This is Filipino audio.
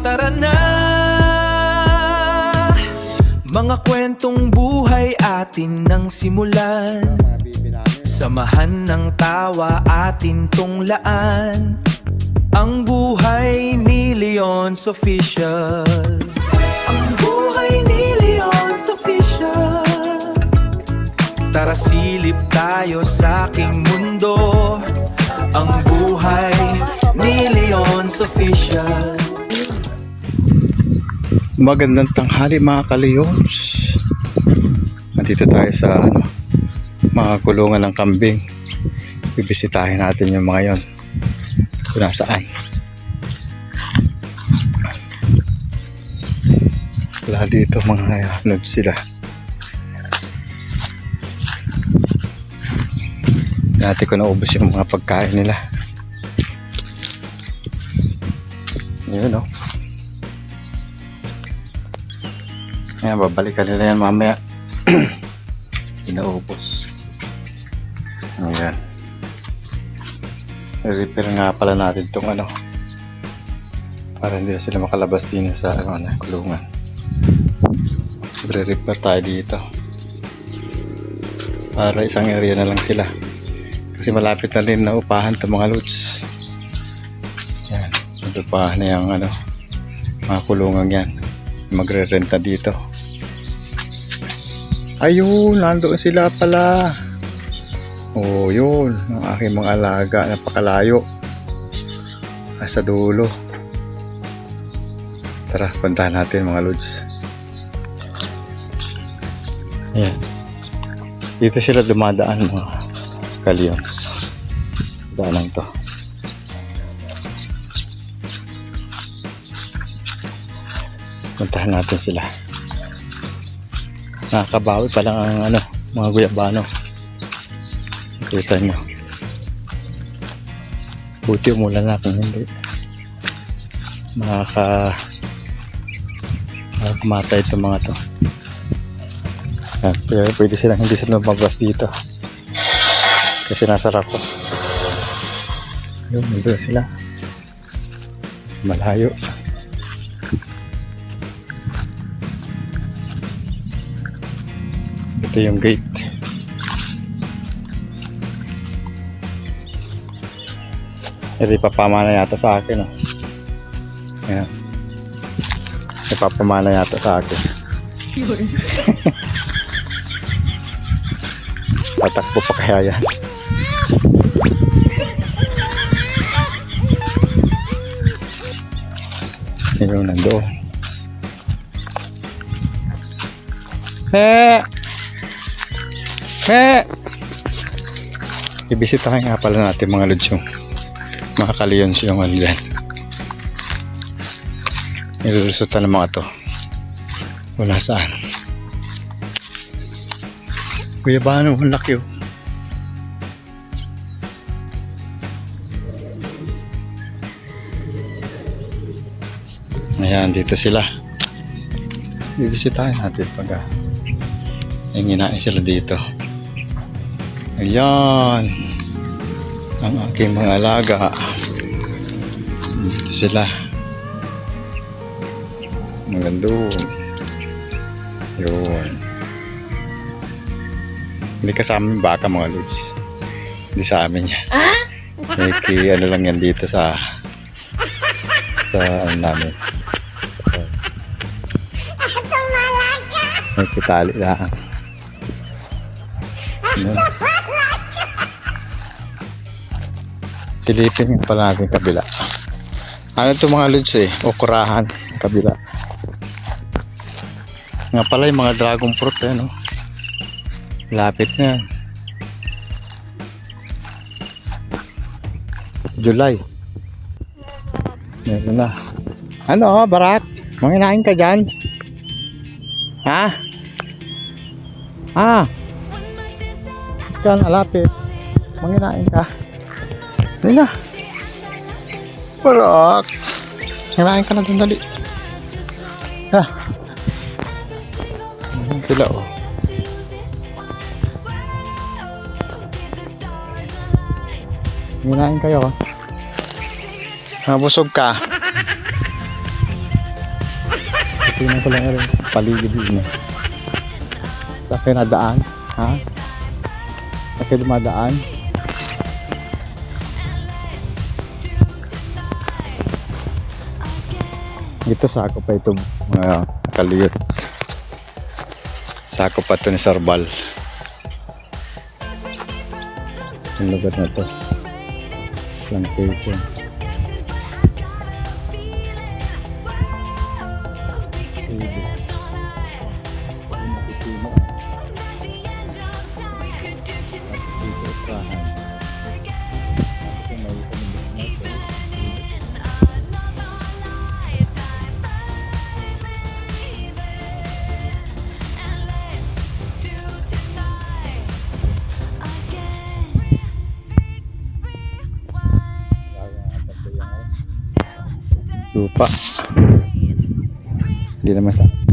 Tara na, mga kwentong buhay atin nang simulan. Samahan ng tawa atin tunglaan ang buhay ni Leon's Official. Ang buhay ni Leon's Official. Tara silip tayo sa aking mundo. Ang buhay ni Leon's Official. Magandang tanghali mga ka-Leons. Nandito tayo sa mga kulungan ng kambing. Bibisitahin natin yung mga yon kung nasaan. Wala dito mga ano sila. Dati ko naubos yung mga pagkain nila. Yun o. Ayan, babalikan nila yan mamaya. Inaubos. Ayan. I-repair nga pala natin itong ano, para hindi sila makalabas din sa kulungan. I-repair tayo dito para isang area na lang sila, kasi malapit na rin na upahan itong mga lods. Ayan, upahan na yung mga kulungan yan, magre-renta dito. Ayun, nandoon sila pala. Oh, yun, ang aking mga alaga, napakalayo. Nasa dulo. Tara, puntahan natin mga lods. Ayan. Dito sila dumadaan mga ka-Leons. Daanan to. Puntahan natin sila. Nakakabawi pa lang ang mga guyabano. Kita nyo. Buti umulan na, kung hindi makakamatay itong mga to. Pero pwede silang hindi sila lumabas dito kasi nasarap ko. Yun, nandun sila malayo. Ito yung gate. Ito ipapamana yata sa akin. Ayan. Ipapamana yata sa akin. Tatakbo pa kaya yan. Yung nandoon. Ibisitahin nga pala natin mga lods yung mga ka-Leons yung dyan. Nilulusutan ng mga to. Wala saan. Kuya ba ang laki oh. Ayan, dito sila. Bibisitahin natin pag hinginain sila dito. Ayan, ang aking mga alaga. Dito sila. Magandun. Yun. Hindi kasama yung baka mga lods. Hindi sa amin yan. May lang yan dito sa namin. May kitali lang. Silipin yung pala natin kabila. Ano ito mga lods okurahan kabila. Nga pala yung mga dragon fruit lapit na. July. Meron na. Barat? Manginain ka dyan? Ha? Kan alapit. Manginain ka. Hindi na. Barat. Manginain ka na dun dali. Ha? Sila Manginain kayo. Nabusog ka. Tingnan ko lang rin paligid din eh. Saan kayo nadaan? Ha? Saan kayo dumadaan? Dito sako pa ito mga kaliyot. Sako pa ito ni Sarbal. Ang lugar na to. Plantation. Lupa. Hindi naman sa